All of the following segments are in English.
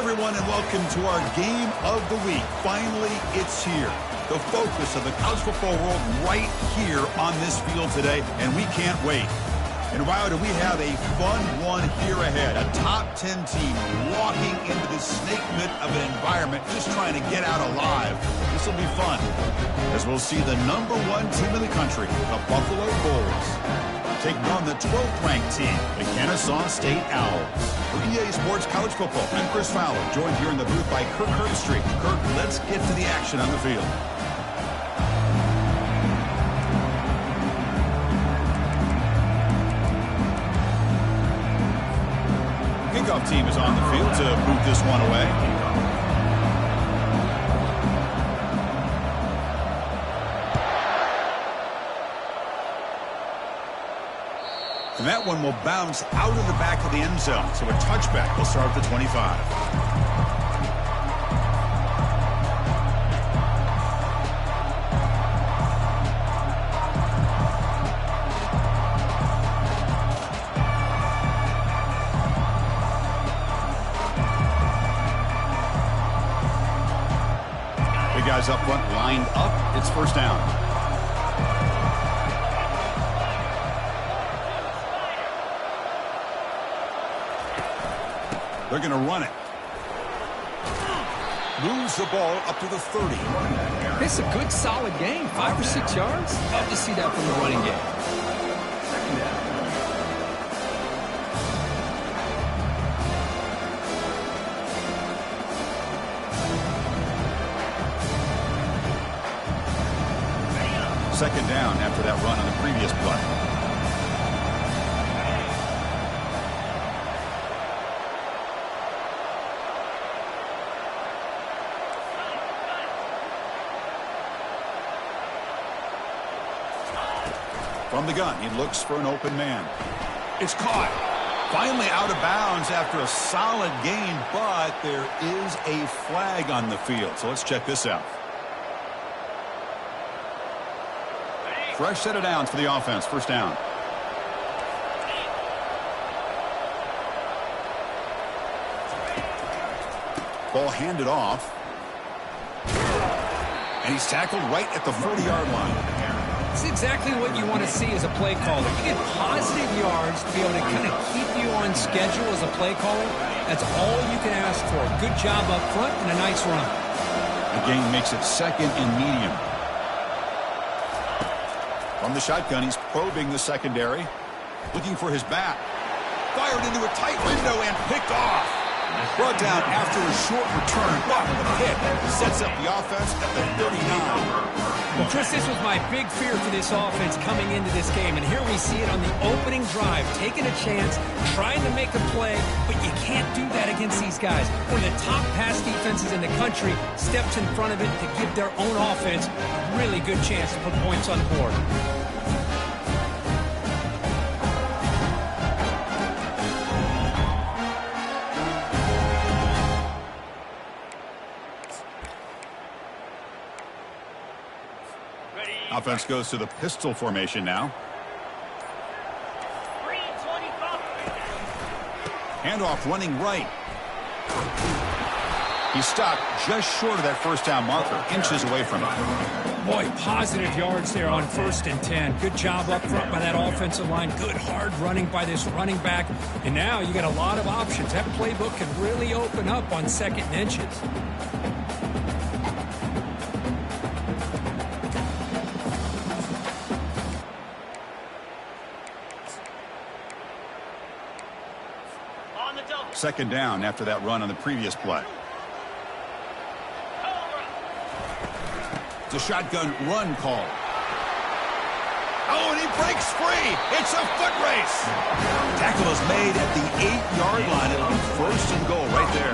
everyone, and welcome to our game of the week. Finally, it's here. The focus of the college football world right here on this field today, and we can't wait. And wow, do we have a fun one here ahead. A top 10 team walking into the snake pit of an environment just trying to get out alive. This will be fun, as we'll see the #1 team in the country, the Buffalo Bulls, taking on the 12th-ranked team, the Kennesaw State Owls. For EA Sports College Football, I'm Chris Fowler, joined here in the booth by Kirk Herbstreit. Kirk, let's get to the action on the field. Kickoff team is on the field to boot this one away. And that one will bounce out of the back of the end zone. So a touchback will start at the 25. Big guys up front lined up. It's first down. They're going to run it. Moves the ball up to the 30. It's a good, solid game. 5 or 6 yards. Love to see that from the running game. Second down after that run on the previous play. From the gun, he looks for an open man. It's caught. Finally out of bounds after a solid gain, but there is a flag on the field. So let's check this out. Fresh set of downs for the offense. First down. Ball handed off. And he's tackled right at the 40-yard line. It's exactly what you want to see as a play caller. You get positive yards to be able to kind of keep you on schedule as a play caller. That's all you can ask for. Good job up front and a nice run. The gain makes it second and medium. From the shotgun, he's probing the secondary, looking for his back. Fired into a tight window and picked off. Brought down after a short return, but the pick sets up the offense at the 39. Well, Chris, this was my big fear for this offense coming into this game, and here we see it on the opening drive, taking a chance, trying to make a play, but you can't do that against these guys. One of the top pass defenses in the country steps in front of it to give their own offense a really good chance to put points on the board. Offense goes to the pistol formation now. Handoff running right. He stopped just short of that first down marker, inches away from it. Boy, positive yards there on 1st and 10. Good job up front by that offensive line. Good hard running by this running back. And now you got a lot of options. That playbook can really open up on 2nd and inches. Second down after that run on the previous play. It's a shotgun run call. Oh, and he breaks free. It's a foot race. Tackle is made at the 8-yard line. It'll be 1st and goal right there.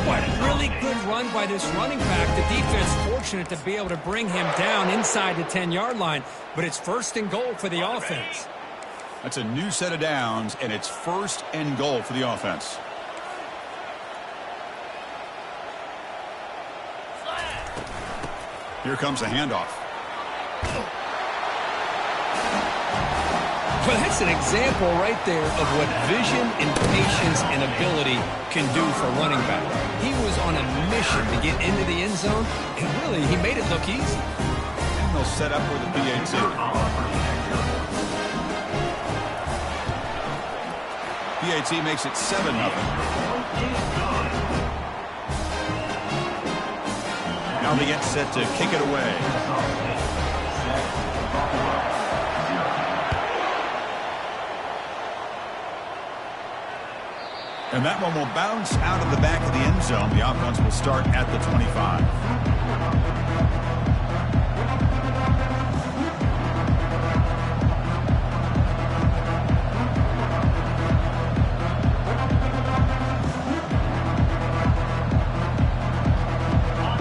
What a really good run by this running back. The defense fortunate to be able to bring him down inside the 10-yard line, but it's 1st and goal for the offense. That's a new set of downs, and it's 1st and goal for the offense. Here comes a handoff. Well, that's an example right there of what vision and patience and ability can do for a running back. He was on a mission to get into the end zone, and really, he made it look easy. And they'll set up with the PAT. PAT makes it 7-0. Now they get set to kick it away. And that one will bounce out of the back of the end zone. The offense will start at the 25.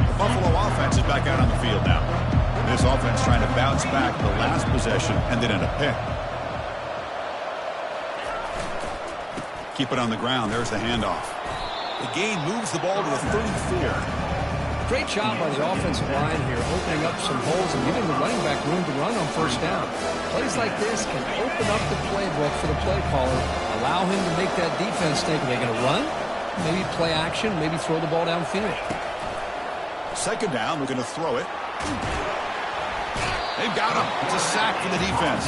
The Buffalo offense is back out on the field now. This offense trying to bounce back the last possession and then end a pick. Keep it on the ground. There's the handoff. The gain moves the ball to the 34. Great job by the offensive line here, opening up some holes and giving the running back room to run on first down. Plays like this can open up the playbook for the play caller, allow him to make that defense think, are they going to run? Maybe play action, maybe throw the ball downfield. Second down, we're going to throw it. They've got him. It's a sack for the defense.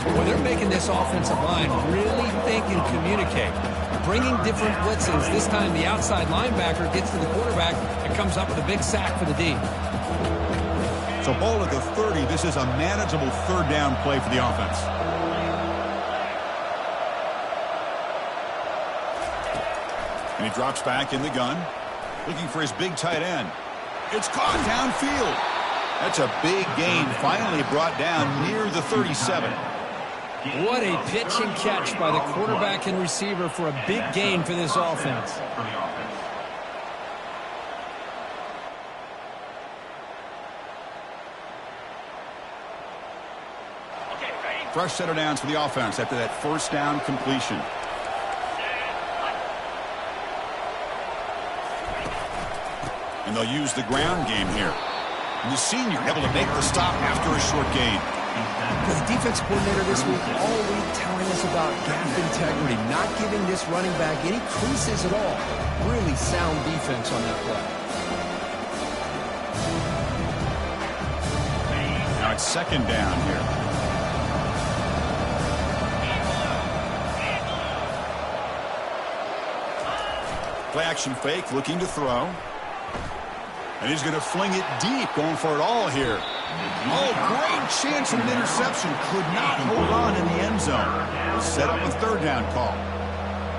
Well, they're making this offensive line really think and communicate. Bringing different blitzes. This time the outside linebacker gets to the quarterback and comes up with a big sack for the D. So ball at the 30. This is a manageable third down play for the offense. And he drops back in the gun, looking for his big tight end. It's caught downfield. That's a big gain, finally brought down near the 37. What a pitch and catch by the quarterback and receiver for a big gain for this offense. Fresh set of downs for the offense after that first down completion. And they'll use the ground game here. And the senior able to make the stop after a short gain. The defense coordinator this week all week telling us about gap integrity, not giving this running back any creases at all. Really sound defense on that play. Now it's second down here. Play action fake, looking to throw. And he's going to fling it deep, going for it all here. Oh, great chance of an interception. Could not hold on in the end zone. We'll set up a third down call.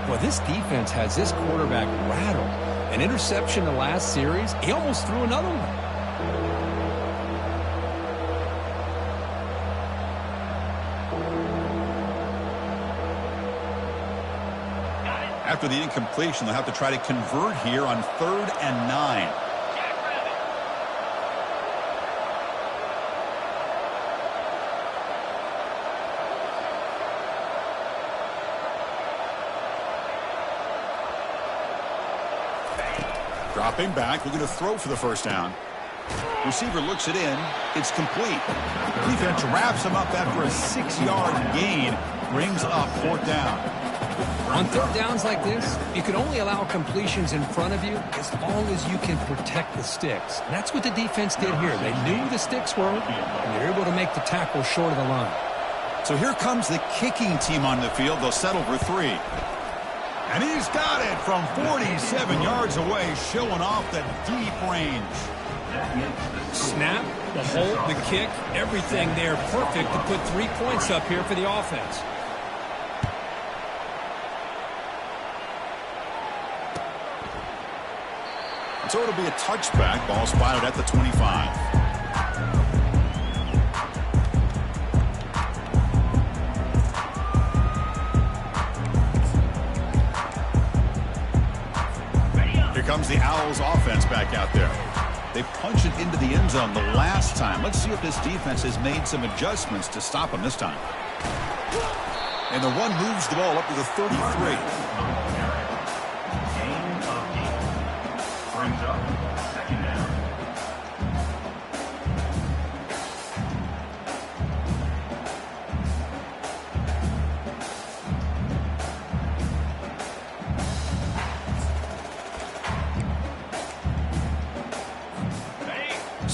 Well, this defense has this quarterback rattled. An interception the last series. He almost threw another one. After the incompletion, they'll have to try to convert here on 3rd and 9. Dropping back, we're going to throw for the first down. Receiver looks it in. It's complete. Defense wraps him up after a 6-yard gain. Brings up 4th down. On third downs like this, you can only allow completions in front of you as long as you can protect the sticks. And that's what the defense did here. They knew the sticks were, and they're able to make the tackle short of the line. So here comes the kicking team on the field. They'll settle for 3. And he's got it from 47 yards away, showing off the deep range. Snap, the hold, the kick, everything there perfect to put 3 points up here for the offense. So it'll be a touchback. Ball spotted at the 25. Here comes the Owls offense back out there. They punch it into the end zone the last time. Let's see if this defense has made some adjustments to stop them this time. And the one moves the ball up to the 33.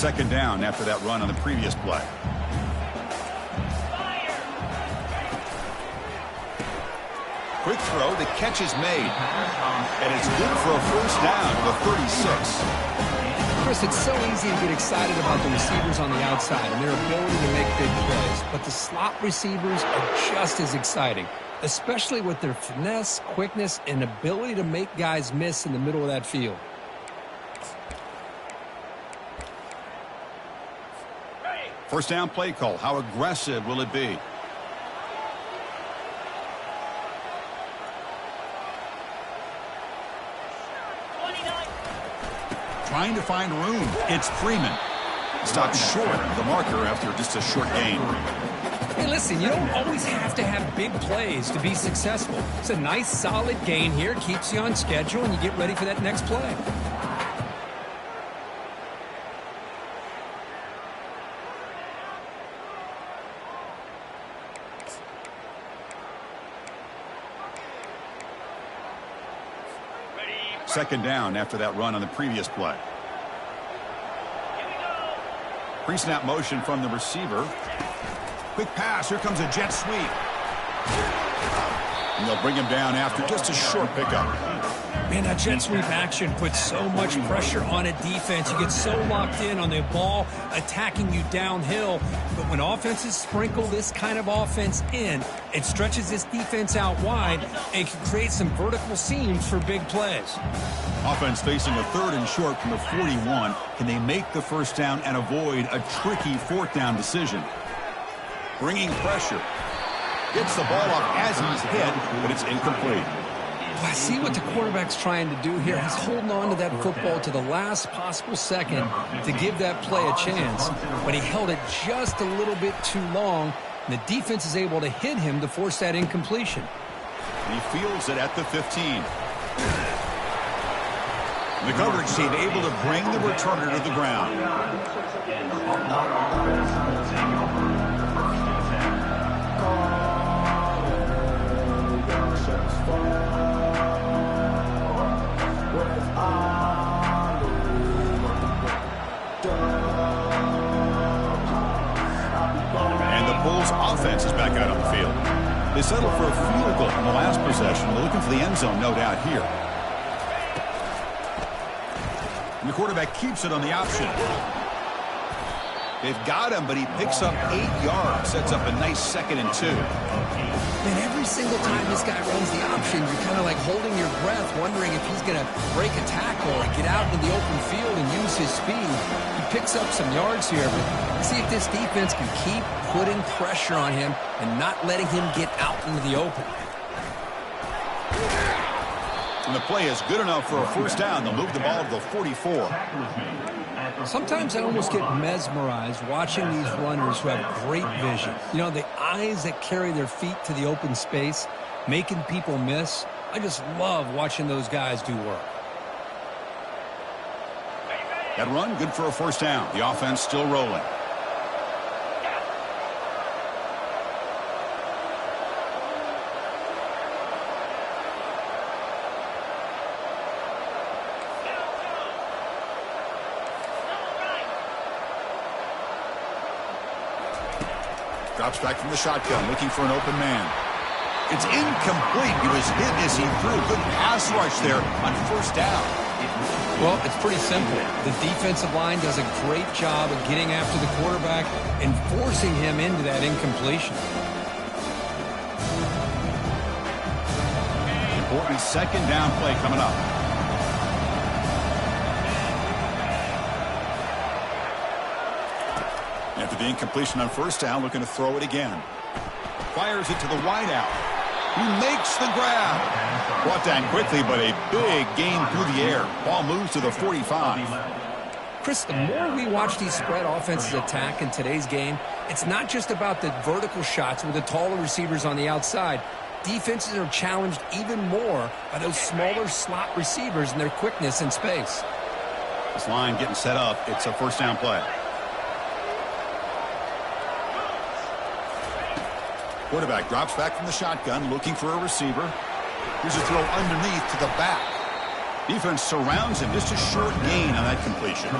Second down after that run on the previous play. Quick throw, the catch is made. And it's good for a first down to the 36. Chris, it's so easy to get excited about the receivers on the outside and their ability to make big plays. But the slot receivers are just as exciting, especially with their finesse, quickness, and ability to make guys miss in the middle of that field. First down play call. How aggressive will it be? Trying to find room. It's Freeman. Stopped short of the marker after just a short gain. Hey, listen, you don't always have to have big plays to be successful. It's a nice, solid gain here. Keeps you on schedule, and you get ready for that next play. Second down after that run on the previous play. Pre-snap motion from the receiver. Quick pass. Here comes a jet sweep. And they'll bring him down after just a short pickup. Man, that jet sweep action puts so much pressure on a defense. You get so locked in on the ball attacking you downhill. But when offenses sprinkle this kind of offense in, it stretches this defense out wide and can create some vertical seams for big plays. Offense facing a third and short from the 41. Can they make the first down and avoid a tricky fourth down decision? Bringing pressure. Gets the ball off as he's hit, but it's incomplete. I see what the quarterback's trying to do here. He's holding on to that football to the last possible second to give that play a chance. But he held it just a little bit too long, and the defense is able to hit him to force that incompletion. He fields it at the 15. The coverage team able to bring the returner to the ground. And the Bulls offense is back out on the field. They settled for a field goal in the last possession. They're looking for the end zone, no doubt, here. And the quarterback keeps it on the option. They've got him, but he picks up 8 yards. Sets up a nice 2nd and 2. And every single time this guy runs the option, you're kind of like holding your breath, wondering if he's going to break a tackle or get out into the open field and use his speed. He picks up some yards here, but see if this defense can keep putting pressure on him and not letting him get out into the open. And the play is good enough for a first down. They'll move the ball to the 44. Sometimes I almost get mesmerized watching these runners who have great vision. You know, the eyes that carry their feet to the open space, making people miss. I just love watching those guys do work. That run, good for a first down. The offense still rolling. Drops back from the shotgun, looking for an open man. It's incomplete. He was hit as he threw. Good pass rush there on first down. Well, it's pretty simple. The defensive line does a great job of getting after the quarterback and forcing him into that incompletion. Important second down play coming up. After the incompletion on first down, looking to throw it again. Fires it to the wideout. He makes the grab. Brought down quickly, but a big gain through the air. Ball moves to the 45. Chris, the more we watch these spread offenses attack in today's game, it's not just about the vertical shots with the taller receivers on the outside. Defenses are challenged even more by those smaller slot receivers and their quickness in space. This line getting set up. It's a first down play. Quarterback drops back from the shotgun, looking for a receiver. Here's a throw underneath to the back. Defense surrounds him. Just a short gain on that completion.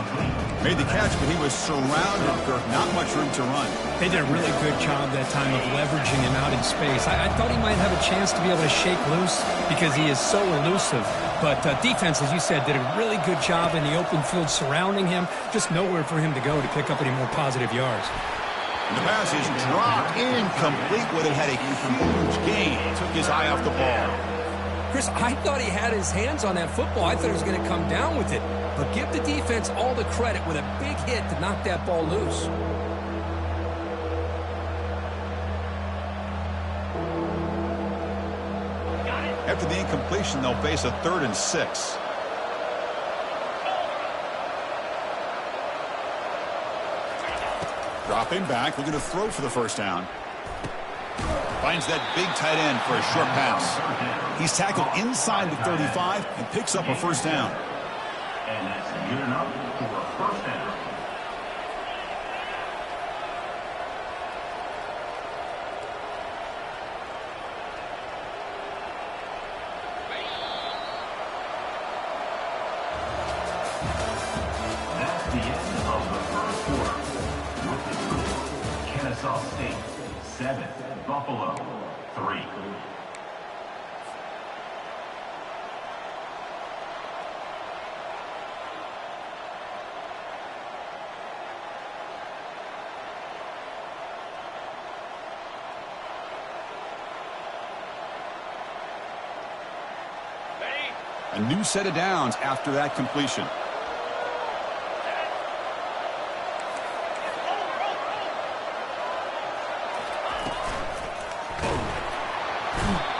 Made the catch, but he was surrounded. There's not much room to run. They did a really good job that time of leveraging him out in space. I thought he might have a chance to be able to shake loose because he is so elusive. But defense, as you said, did a really good job in the open field surrounding him. Just nowhere for him to go to pick up any more positive yards. And the pass is dropped, incomplete. Would have had a huge gain. Took his eye off the ball. Chris, I thought he had his hands on that football. I thought he was going to come down with it. But give the defense all the credit with a big hit to knock that ball loose. After the incompletion, they'll face a 3rd and 6. Dropping back, looking to throw for the first down. Finds that big tight end for a short pass. He's tackled inside the 35 and picks up a first down. And that's good enough for a first down. That's the end of the first quarter. With the score, Kennesaw State 7, Buffalo 3. A new set of downs after that completion.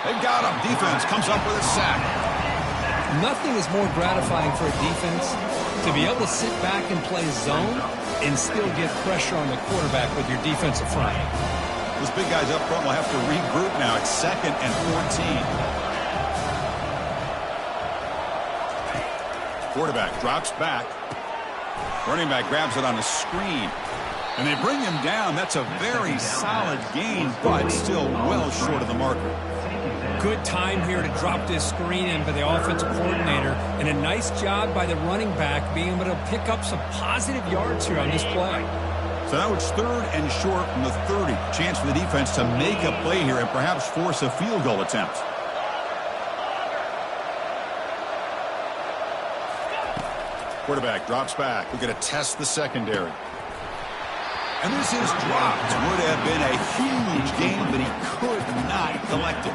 They got him. Defense comes up with a sack. Nothing is more gratifying for a defense to be able to sit back and play zone and still get pressure on the quarterback with your defensive front. Those big guys up front will have to regroup now. It's 2nd and 14. Quarterback drops back. Running back grabs it on the screen. And they bring him down. That's a very solid gain, but still well short of the marker. Good time here to drop this screen in by the offensive coordinator. And a nice job by the running back being able to pick up some positive yards here on this play. So now it's 3rd and short from the 30. Chance for the defense to make a play here and perhaps force a field goal attempt. Quarterback drops back. We're going to test the secondary. And this is dropped. Would have been a huge gain, but he could not collect it.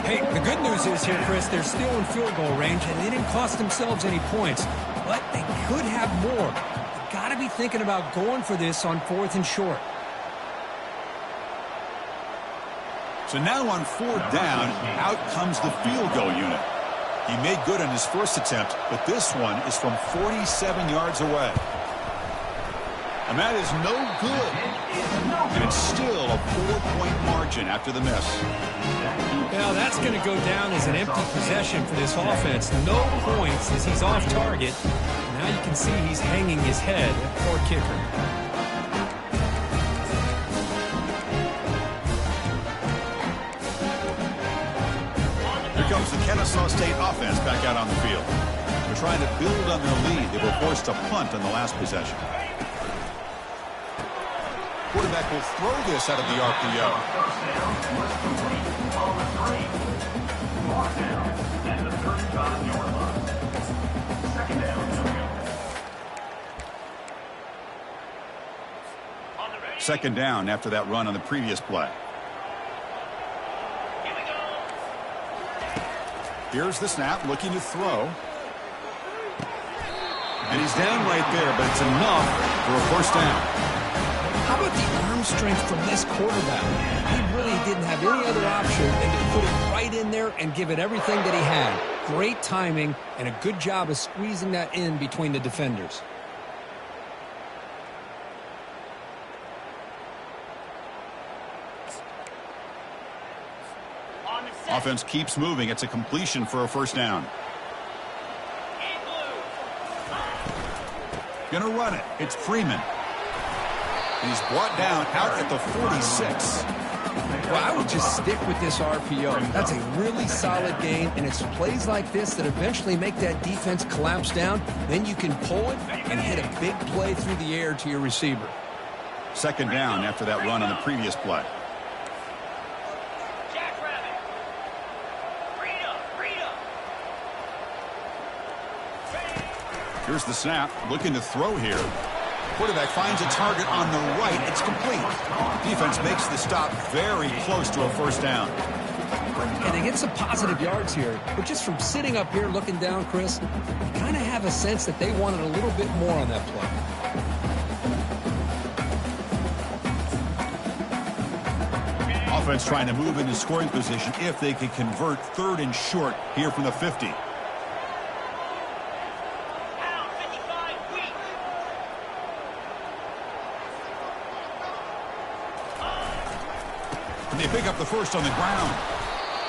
Hey, the good news is here, Chris, they're still in field goal range, and they didn't cost themselves any points. But they could have more. They've got to be thinking about going for this on 4th and short. So now on 4th down, out comes the field goal unit. He made good on his first attempt, but this one is from 47 yards away. And that is no good. And it's still a 4-point margin after the miss. Well, that's going to go down as an empty possession for this offense. No points as he's off target. Now you can see he's hanging his head. Poor kicker. Here comes the Kennesaw State offense back out on the field. They're trying to build on their lead. They were forced to punt on the last possession. Quarterback will throw this out of the RPO. Second down after that run on the previous play. Here's the snap, looking to throw. And he's down right there, but it's enough for a first down. How about the arm strength from this quarterback? He really didn't have any other option than to put it right in there and give it everything that he had. Great timing and a good job of squeezing that in between the defenders. Offense keeps moving. It's a completion for a first down. Gonna run it. It's Freeman. He's brought down out at the 46. Well, I would just stick with this RPO. That's a really solid game, and it's plays like this that eventually make that defense collapse down. Then you can pull it and hit a big play through the air to your receiver. Second down after that run on the previous play. Here's the snap, looking to throw here. Quarterback finds a target on the right. It's complete. Defense makes the stop very close to a first down. And they get some positive yards here, but just from sitting up here looking down, Chris, you kind of have a sense that they wanted a little bit more on that play. Offense trying to move into scoring position if they can convert third and short here from the 50. And they pick up the first on the ground.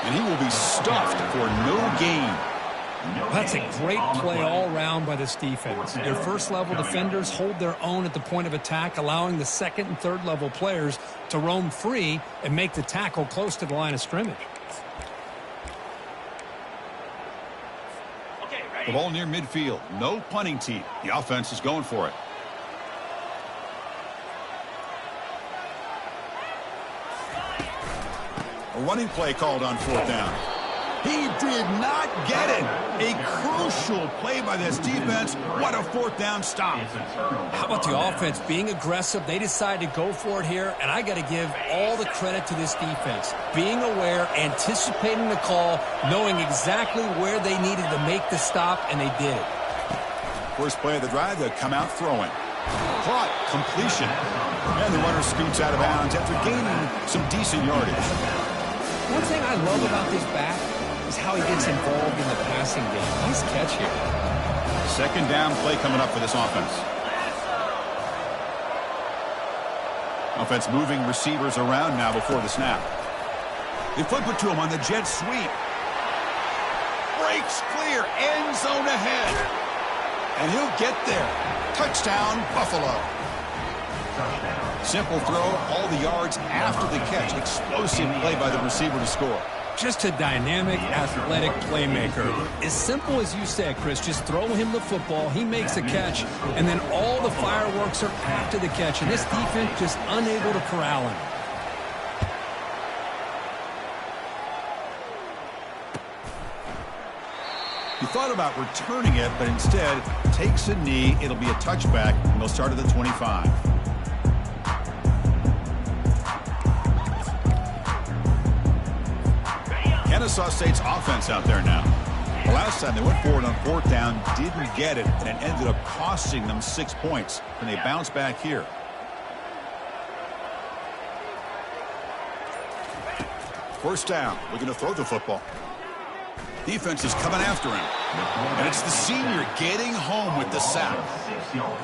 And he will be stuffed for no gain. That's a great play all around by this defense. Their first-level defenders hold their own at the point of attack, allowing the second and third-level players to roam free and make the tackle close to the line of scrimmage. The ball near midfield. No punting team. The offense is going for it. A running play called on fourth down. He did not get it. A crucial play by this defense. What a fourth down stop. How about the offense being aggressive? They decided to go for it here, and I got to give all the credit to this defense. Being aware, anticipating the call, knowing exactly where they needed to make the stop, and they did it. First play of the drive, they come out throwing. Caught, completion. And the runner scoots out of bounds after gaining some decent yardage. One thing I love about this back is how he gets involved in the passing game. Nice catch here. Second down play coming up for this offense. Offense moving receivers around now before the snap. They flip it to him on the jet sweep. Breaks clear, end zone ahead. And he'll get there. Touchdown, Buffalo. Simple throw, all the yards after the catch. Explosive play by the receiver to score. Just a dynamic, athletic playmaker. As simple as you said, Chris, just throw him the football, he makes a catch, and then all the fireworks are after the catch, and this defense just unable to corral him. He thought about returning it, but instead takes a knee. It'll be a touchback, and they'll start at the 25. Kennesaw State's offense out there now. The last time they went forward on fourth down, didn't get it, and it ended up costing them 6 points. And they bounce back here. First down, looking to throw the football. Defense is coming after him. And it's the senior getting home with the sack.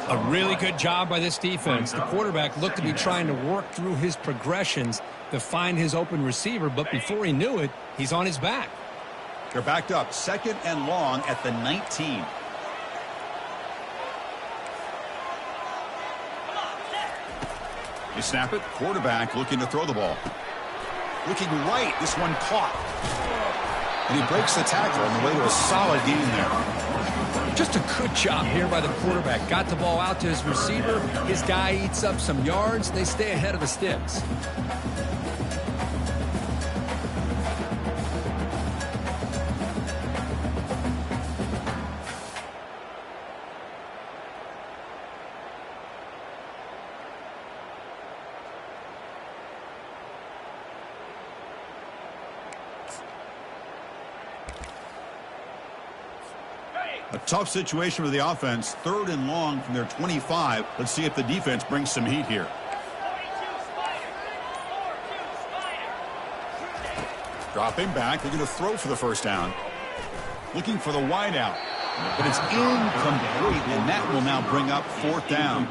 A really good job by this defense. The quarterback looked to be trying to work through his progressions to find his open receiver, but before he knew it, he's on his back. They're backed up, second and long at the 19. They snap it, quarterback looking to throw the ball. Looking right, this one caught. And he breaks the tackle on the way to a solid gain there. Just a good job here by the quarterback. Got the ball out to his receiver. His guy eats up some yards. They stay ahead of the sticks. A tough situation for the offense. Third and long from their 25. Let's see if the defense brings some heat here. Dropping back. They're going to throw for the first down. Looking for the wide out. But it's incomplete, and that will now bring up fourth down.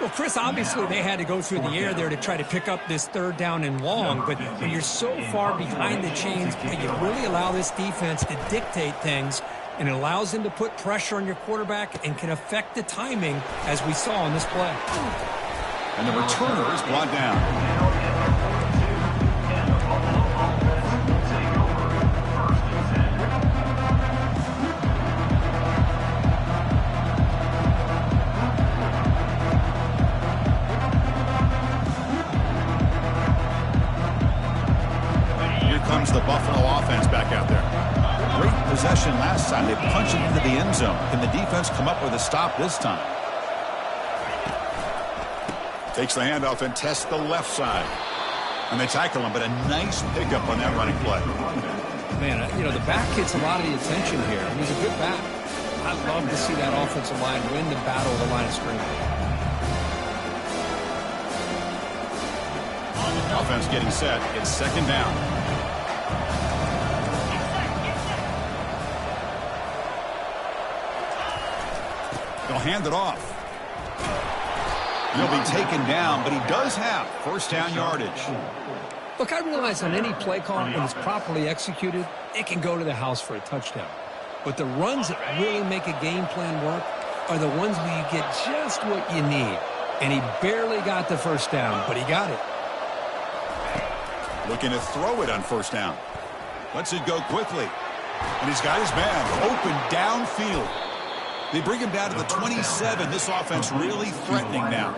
Well, Chris, obviously they had to go through the air there to try to pick up this third down and long, but when you're so far behind the chains, you really allow this defense to dictate things, and it allows them to put pressure on your quarterback and can affect the timing, as we saw in this play. And the returner is brought down. Buffalo offense back out there. Great possession last time. They punched it into the end zone. Can the defense come up with a stop this time? Takes the handoff and tests the left side. And they tackle him, but a nice pickup on that running play. Man, the back gets a lot of the attention here. He's a good back. I'd love to see that offensive line win the battle of the line of scrimmage. Offense getting set. It's second down. They'll hand it off. He'll be taken down, but he does have first down yardage. Look, I realize on any play call, when it's properly executed, it can go to the house for a touchdown. But the runs that really make a game plan work are the ones where you get just what you need. And he barely got the first down, but he got it. Looking to throw it on first down. Lets it go quickly. And he's got his man open downfield. They bring him down to the 27. This offense really threatening now.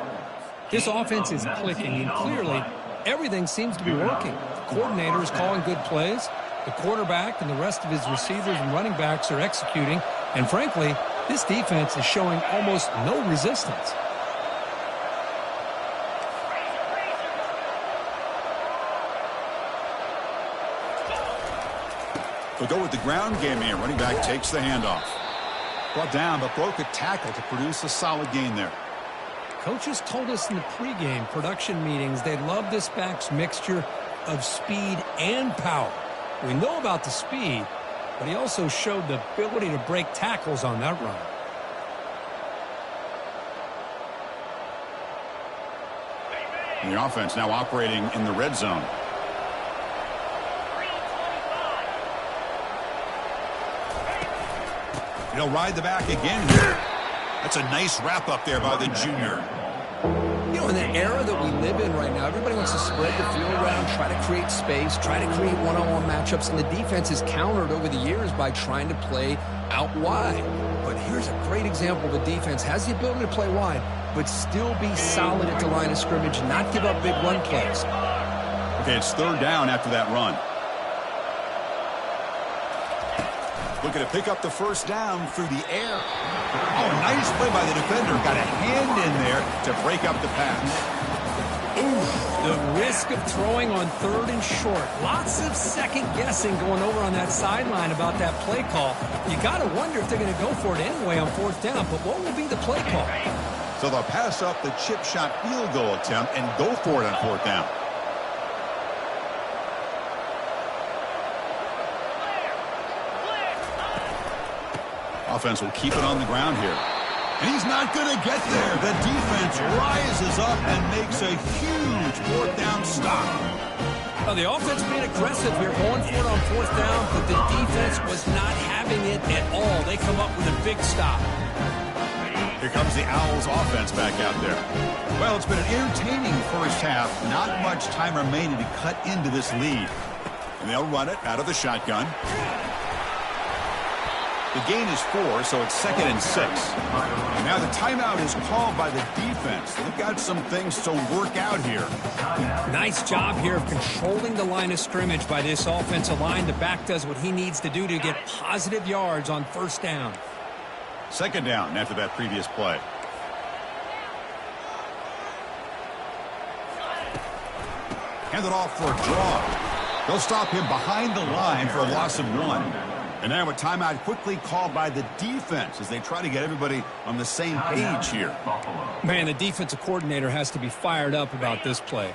This offense is clicking, and clearly everything seems to be working. The coordinator is calling good plays. The quarterback and the rest of his receivers and running backs are executing. And frankly, this defense is showing almost no resistance. They'll go with the ground game here. Running back takes the handoff. Brought down, but broke a tackle to produce a solid gain there. Coaches told us in the pregame production meetings they love this back's mixture of speed and power. We know about the speed, but he also showed the ability to break tackles on that run. And the offense now operating in the red zone. He'll ride the back again here. That's a nice wrap up there by the junior. In the era that we live in right now, everybody wants to spread the field around, try to create space, try to create one-on-one matchups, and the defense is countered over the years by trying to play out wide. But here's a great example. The defense has the ability to play wide, but still be solid at the line of scrimmage, not give up big run plays. Okay, it's third down after that run. Looking to pick up the first down through the air. Oh, nice play by the defender. Got a hand in there to break up the pass. The risk of throwing on third and short. Lots of second guessing going over on that sideline about that play call. You got to wonder if they're going to go for it anyway on fourth down, but what will be the play call? So they'll pass up the chip shot field goal attempt and go for it on fourth down. Offense will keep it on the ground here. And he's not going to get there. The defense rises up and makes a huge fourth down stop. Well, the offense being aggressive here, going for it on fourth down, but the defense was not having it at all. They come up with a big stop. Here comes the Owls offense back out there. Well, it's been an entertaining first half. Not much time remaining to cut into this lead. And they'll run it out of the shotgun. The gain is 4, so it's 2nd and 6. And now the timeout is called by the defense. They've got some things to work out here. Nice job here of controlling the line of scrimmage by this offensive line. The back does what he needs to do to get positive yards on first down. Second down after that previous play. Hand it off for a draw. They'll stop him behind the line for a loss of 1. And now a timeout quickly called by the defense as they try to get everybody on the same page here. Man, the defensive coordinator has to be fired up about this play.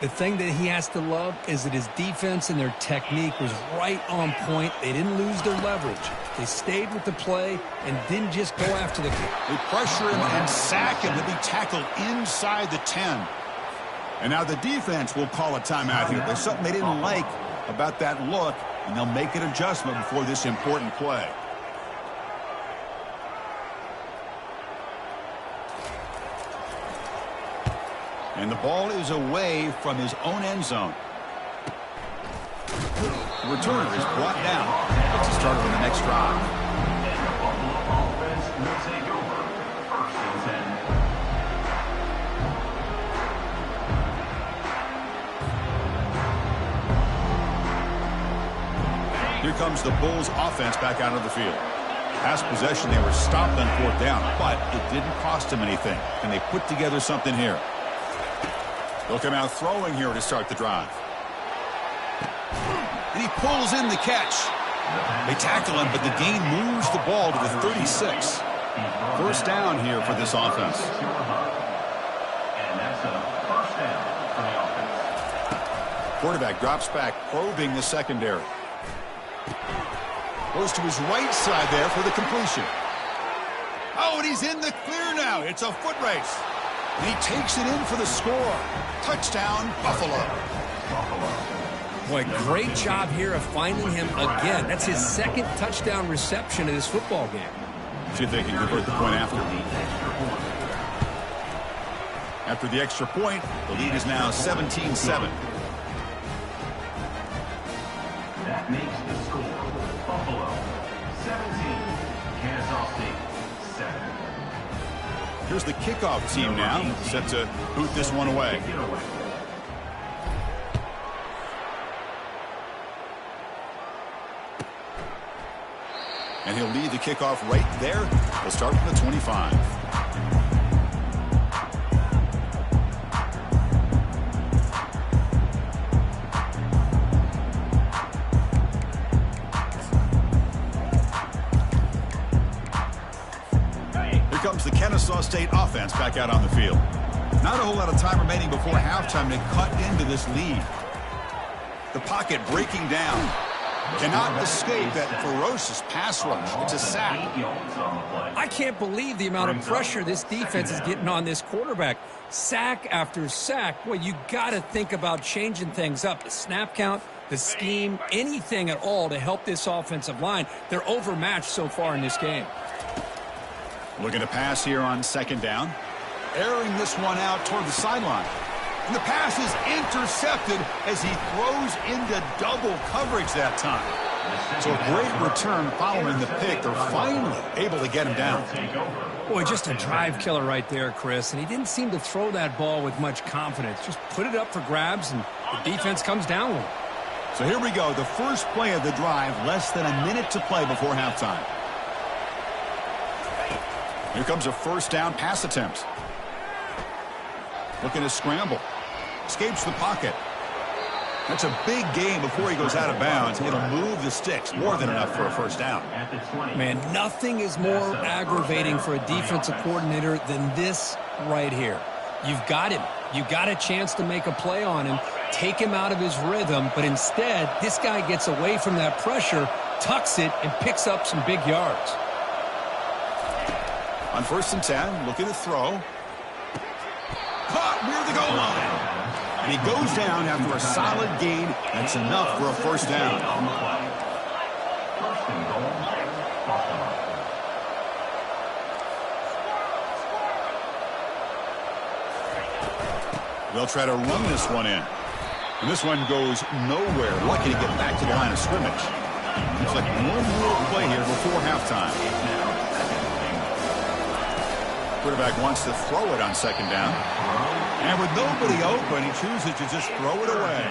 The thing that he has to love is that his defense and their technique was right on point. They didn't lose their leverage. They stayed with the play and didn't just go after the kick. They pressure him and sack him to be tackled inside the 10. And now the defense will call a timeout here. There's something they didn't like about that look, and they'll make an adjustment before this important play. And the ball is away from his own end zone. The returner is brought down. Let's start on the next drive. Offense will take over. 1st and 10. Here comes the Bulls offense back out of the field. Past possession, they were stopped on 4th down, but it didn't cost them anything. And they put together something here. They'll come out throwing here to start the drive. And he pulls in the catch. They tackle him, but the gain moves the ball to the 36. First down here for this offense. And that's a first down for the offense. Quarterback drops back, probing the secondary. Goes to his right side there for the completion. Oh, and he's in the clear now. It's a foot race. And he takes it in for the score. Touchdown, Buffalo. Boy, great job here of finding him again. That's his 2nd touchdown reception in this football game. See if they can convert the point after. After the extra point, the lead is now 17-7. That makes the score Buffalo 17, Kennesaw State 7. Here's the kickoff team now, set to boot this one away. And he'll lead the kickoff right there. We'll start from the 25. Here comes the Kennesaw State offense back out on the field. Not a whole lot of time remaining before halftime to cut into this lead. The pocket breaking down. Cannot escape that ferocious pass rush. It's a sack. I can't believe the amount of pressure this defense is getting on this quarterback. Sack after sack. Well, you got to think about changing things up. The snap count, the scheme, anything at all to help this offensive line. They're overmatched so far in this game. Looking to pass here on 2nd down. Airing this one out toward the sideline. And the pass is intercepted as he throws into double coverage that time. So a great return following the pick. They're finally able to get him down. Boy, just a drive killer right there, Chris. And he didn't seem to throw that ball with much confidence. Just put it up for grabs, and the defense comes down with it. So here we go. The first play of the drive, less than a minute to play before halftime. Here comes a first down pass attempt. Looking to scramble. Escapes the pocket. That's a big gain before he goes out of bounds. It'll move the sticks. More than enough for a first down. Man, nothing is more aggravating for a defensive coordinator than this right here. You've got him. You've got a chance to make a play on him, take him out of his rhythm, but instead, this guy gets away from that pressure, tucks it, and picks up some big yards. On 1st and 10, looking to throw. Caught near the goal line. And he goes down after a solid gain. That's enough for a first down. They'll try to run this one in. And this one goes nowhere. Lucky to get back to the line of scrimmage. Looks like one more play here before halftime. Quarterback wants to throw it on 2nd down. And with nobody open, he chooses to just throw it away.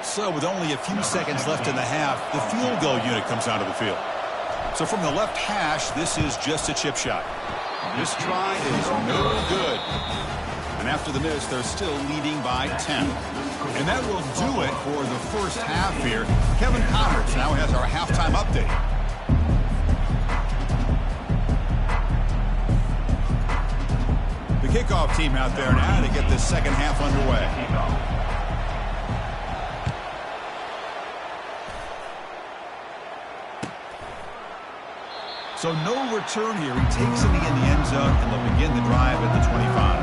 So with only a few seconds left in the half, the field goal unit comes onto the field. So from the left hash, this is just a chip shot. This try is no good. And after the miss, they're still leading by 10. And that will do it for the first half here. Kevin Connors now has our halftime update. Kickoff team out there now to get this second half underway. So no return here. He takes it in the end zone, and they'll begin the drive at the 25.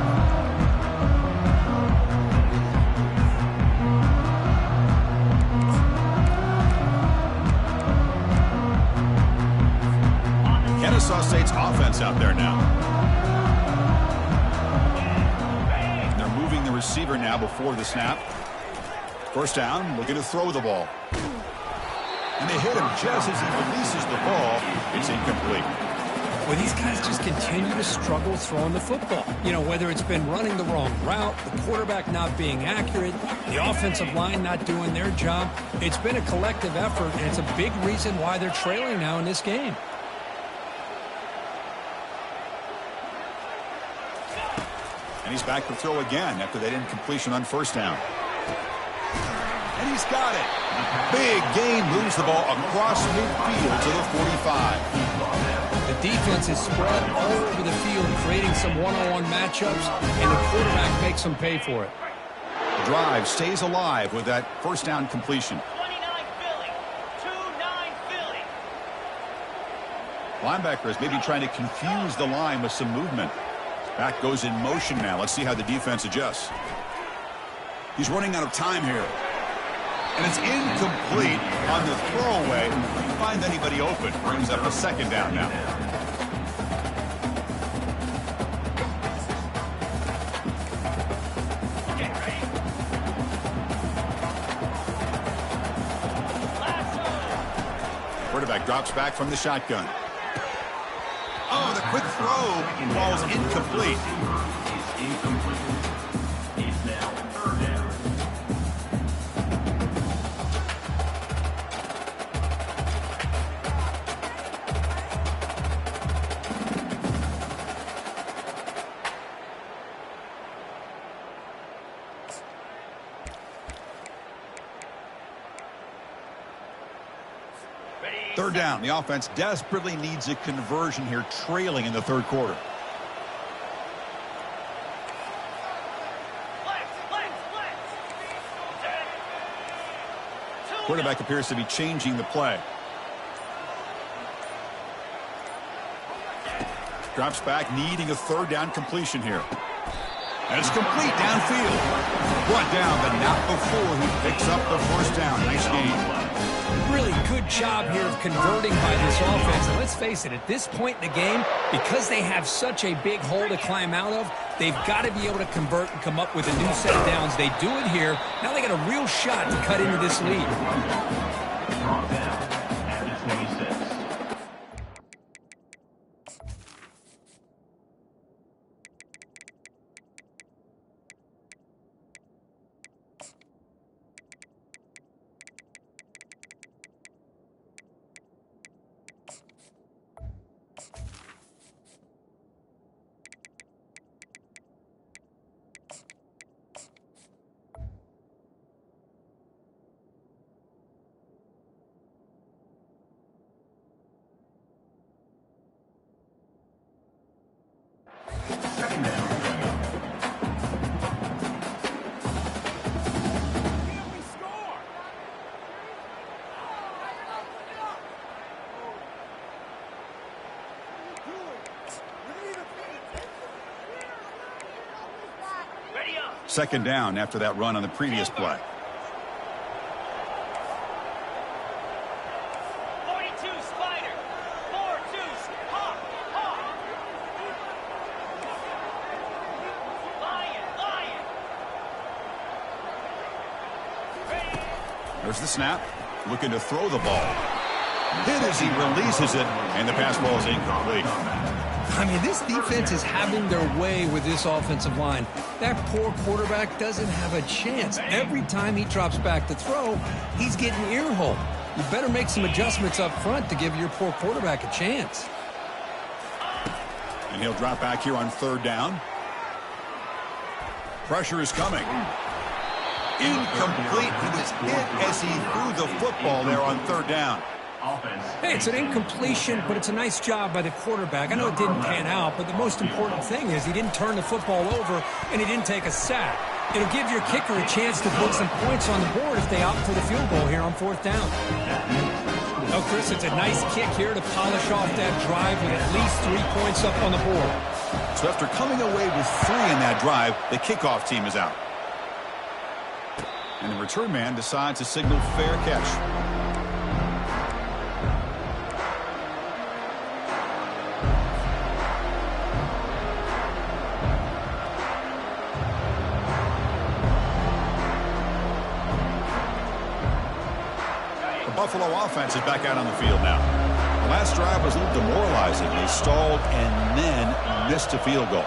Kennesaw State's offense out there now. Receiver now before the snap. First down, looking to throw the ball. And they hit him just as he releases the ball. It's incomplete. Well, these guys just continue to struggle throwing the football. You know, whether it's been running the wrong route, the quarterback not being accurate, the offensive line not doing their job. It's been a collective effort, and it's a big reason why they're trailing now in this game. And he's back to throw again after that incompletion on first down. And he's got it. Big gain, moves the ball across midfield to the 45. The defense is spread all over the field, creating some one-on-one matchups, and the quarterback makes them pay for it. The drive stays alive with that first down completion. 29 Philly. 2-9 Philly. Linebackers maybe trying to confuse the line with some movement. Back goes in motion now. Let's see how the defense adjusts. He's running out of time here. And it's incomplete on the throwaway. Couldn't find anybody open. Brings up a second down now. Quarterback drops back from the shotgun. Oh, the quick throw falls incomplete. It's now third down. Third down. The offense desperately needs a conversion here, trailing in the third quarter. Quarterback appears to be changing the play. Drops back, needing a third down completion here. And it's complete downfield. Brought down, but not before he picks up the first down. Nice game. Really good job here of converting by this offense. And let's face it, at this point in the game, because they have such a big hole to climb out of, they've got to be able to convert and come up with a new set of downs. They do it here. Now they got a real shot to cut into this lead. Brought down at the 26. Second down. Ready up. Second down after that run on the previous play. 42 Spider. 4-2 Hawk. Hawk. Lion. Lion. Ready. There's the snap. Looking to throw the ball. Hit as he releases it, and the pass ball is incomplete. I mean, this defense is having their way with this offensive line. That poor quarterback doesn't have a chance. Every time he drops back to throw, he's getting earholed. You better make some adjustments up front to give your poor quarterback a chance. And he'll drop back here on third down. Pressure is coming. Incomplete. He was hit as he threw the football there on third down. Hey, it's an incompletion, but it's a nice job by the quarterback. I know it didn't pan out, but the most important thing is he didn't turn the football over and he didn't take a sack. It'll give your kicker a chance to put some points on the board if they opt for the field goal here on fourth down. Oh, Chris, it's a nice kick here to polish off that drive with at least 3 points up on the board. So after coming away with 3 in that drive, the kickoff team is out. And the return man decides to signal fair catch. The Buffalo offense is back out on the field now. A Last drive was a little demoralizing. They stalled and then missed a field goal.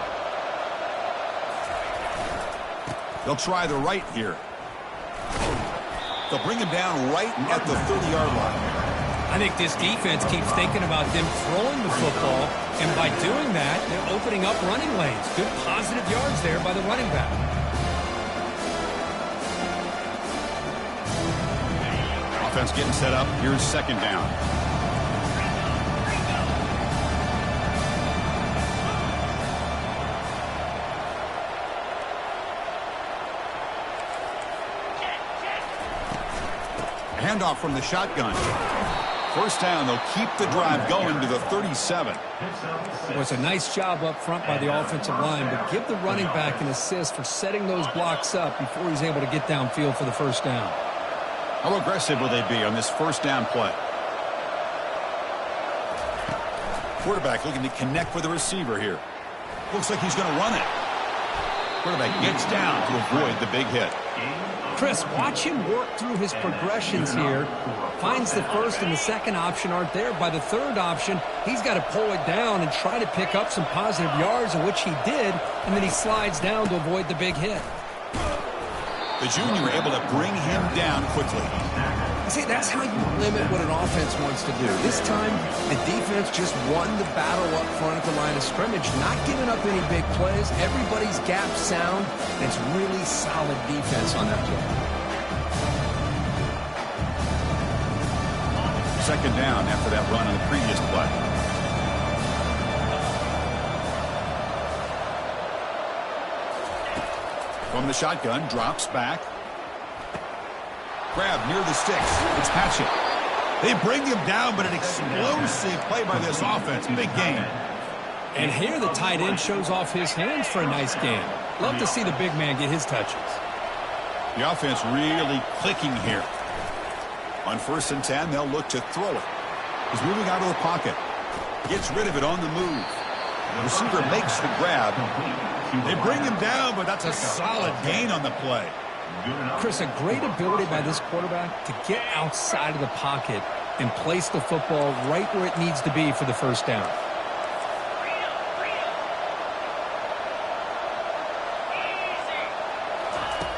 They'll try the right here. They'll bring him down right at the 30-yard line. I think this defense keeps thinking about them throwing the football, and by doing that, they're opening up running lanes. Good positive yards there by the running back. Offense getting set up. Here's second down. Handoff from the shotgun. First down, they'll keep the drive going to the 37. Well, it's a nice job up front by the offensive line, but give the running back an assist for setting those blocks up before he's able to get downfield for the first down. How aggressive will they be on this first down play? Quarterback looking to connect with the receiver here. Looks like he's going to run it. Quarterback gets down to avoid the big hit. Chris, watch him work through his progressions here. Finds the first and the second option aren't there. By the third option, he's got to pull it down and try to pick up some positive yards, which he did, and then he slides down to avoid the big hit. The junior able to bring him down quickly. See, that's how you limit what an offense wants to do. This time, the defense just won the battle up front at the line of scrimmage, not giving up any big plays. Everybody's gap sound, and it's really solid defense on that play. Second down after that run on the previous play. From the shotgun, drops back. Grab near the sticks. It's Hatchett. They bring him down, but an explosive play by this offense. Big game. And here the tight end shows off his hands for a nice game. Love to see the big man get his touches. The offense really clicking here. On 1st and 10, they'll look to throw it. He's moving out of the pocket. Gets rid of it on the move. The receiver makes the grab. They bring him down, but that's a solid gain on the play. Chris, a great ability by this quarterback to get outside of the pocket and place the football right where it needs to be for the first down.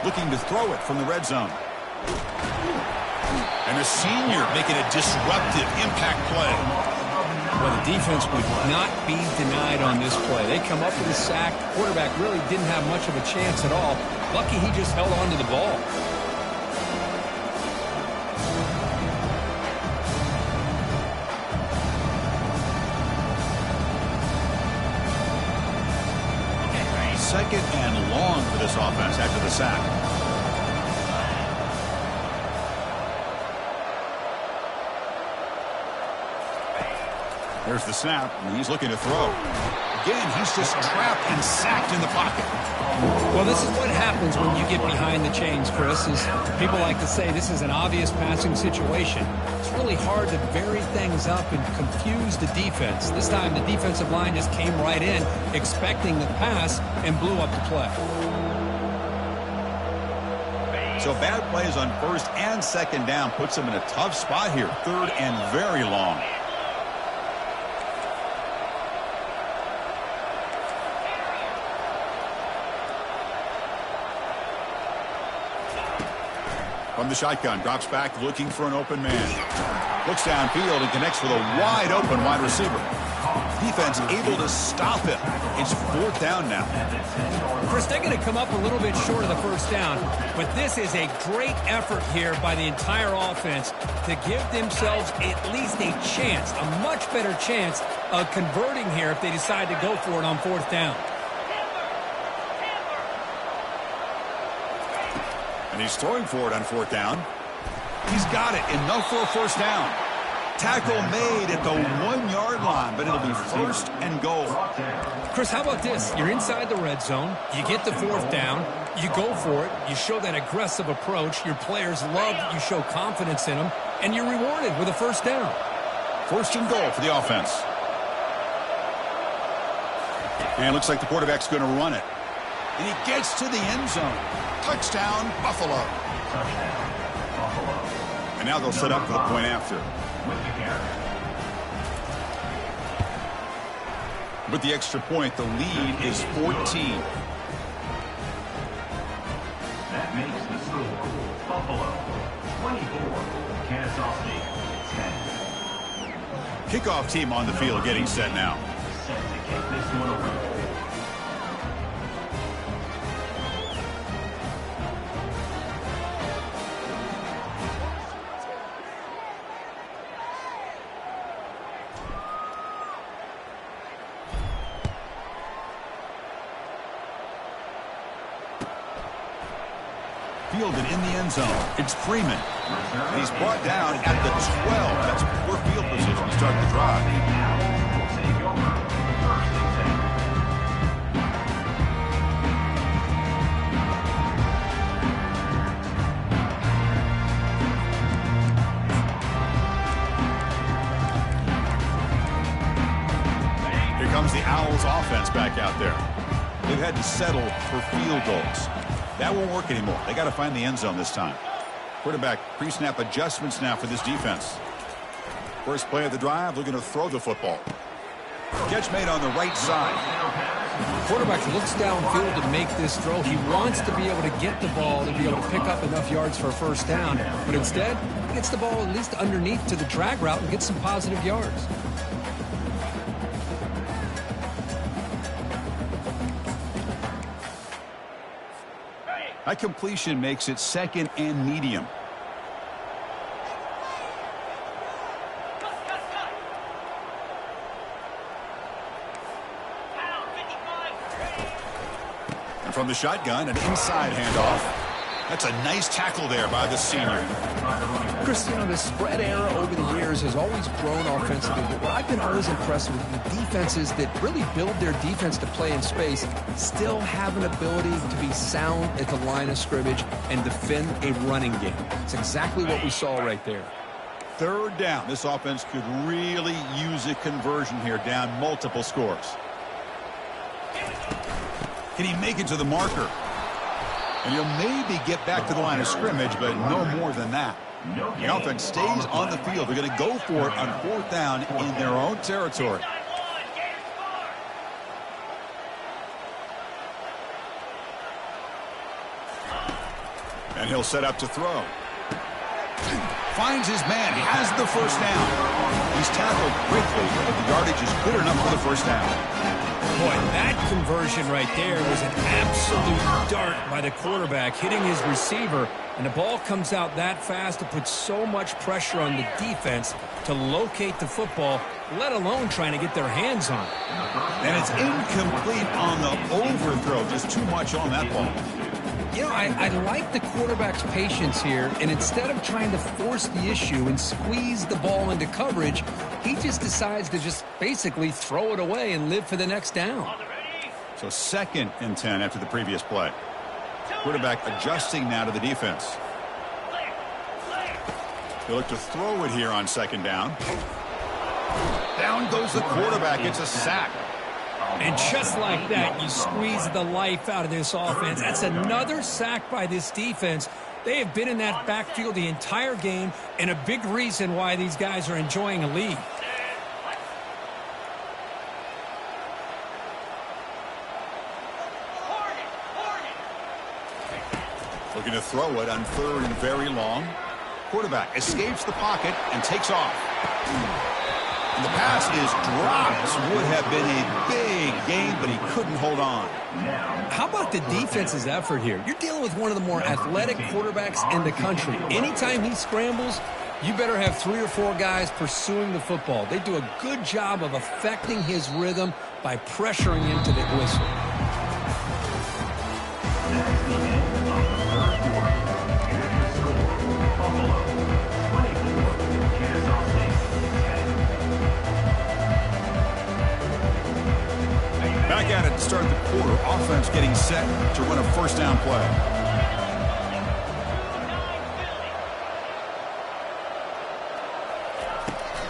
Looking to throw it from the red zone. And a senior making a disruptive impact play. Well, the defense would not be denied on this play. They come up with a sack. The quarterback really didn't have much of a chance at all. Lucky he just held on to the ball. Second and long for this offense after the sack. There's the snap, and he's looking to throw. Again, he's just trapped and sacked in the pocket. Well, this is what happens when you get behind the chains, Chris. Is people like to say this is an obvious passing situation. It's really hard to vary things up and confuse the defense. This time, the defensive line just came right in, expecting the pass, and blew up the play. So bad plays on 1st and 2nd down puts them in a tough spot here. 3rd and very long. From the shotgun, drops back, looking for an open man. Looks downfield and connects with a wide-open wide receiver. Defense able to stop him. It's 4th down now. Chris, they're going to come up a little bit short of the first down, but this is a great effort here by the entire offense to give themselves at least a chance, a much better chance of converting here if they decide to go for it on 4th down. And he's throwing for it on 4th down. He's got it. Enough for a first down. Tackle made at the 1-yard line, but it'll be 1st and goal. Chris, how about this? You're inside the red zone. You get the 4th down. You go for it. You show that aggressive approach. Your players love that you show confidence in them. And you're rewarded with a first down. 1st and goal for the offense. And it looks like the quarterback's going to run it. And he gets to the end zone. Touchdown, Buffalo. And now they'll set up for the point after. With the extra point, the lead is 14. That makes the score Buffalo 24, Kennesaw State 10. Kickoff team on the field getting set now. Set to kick this one away. Fielded in the end zone. It's Freeman. He's brought down at the 12. That's poor field position to start the drive. Here comes the Owls offense back out there. They've had to settle for field goals. That won't work anymore. They got to find the end zone this time. Quarterback pre-snap adjustments now for this defense. First play of the drive, looking to throw the football. Catch made on the right side. The quarterback looks downfield to make this throw. He wants to be able to get the ball to be able to pick up enough yards for a first down. But instead, he gets the ball at least underneath to the drag route and gets some positive yards. That completion makes it second and medium. And from the shotgun, an inside handoff. That's a nice tackle there by the senior. Chris, the spread era over the years has always grown offensively, but what I've been always impressed with the defenses that really build their defense to play in space still have an ability to be sound at the line of scrimmage and defend a running game. It's exactly what we saw right there. Third down. This offense could really use a conversion here, down multiple scores. Can he make it to the marker? And he'll maybe get back to the line of scrimmage, but no more than that. The offense stays on the field. They're going to go for it on fourth down in their own territory. And he'll set up to throw. Finds his man, has the first down. He's tackled quickly, but the yardage is good enough for the first down. Boy, that conversion right there was an absolute dart by the quarterback, hitting his receiver, and the ball comes out that fast to put so much pressure on the defense to locate the football, let alone trying to get their hands on it. And it's incomplete on the overthrow, just too much on that ball. I like the quarterback's patience here, and instead of trying to force the issue and squeeze the ball into coverage, he just decides to just basically throw it away and live for the next down. So 2nd and 10 after the previous play. Quarterback adjusting now to the defense. He'll look to throw it here on 2nd down. Down goes the quarterback. It's a sack. And just like that, you squeeze the life out of this offense. That's another sack by this defense. They have been in that backfield the entire game, and a big reason why these guys are enjoying a lead. Looking to throw it on 3rd and very long. Quarterback escapes the pocket and takes off. And the pass is dropped. Would have been a big gain, but he couldn't hold on. How about the defense's effort here? You're dealing with one of the more athletic quarterbacks in the country. Anytime he scrambles, you better have 3 or 4 guys pursuing the football. They do a good job of affecting his rhythm by pressuring him to the whistle. Back at it to start the quarter. Offense getting set to run a first down play.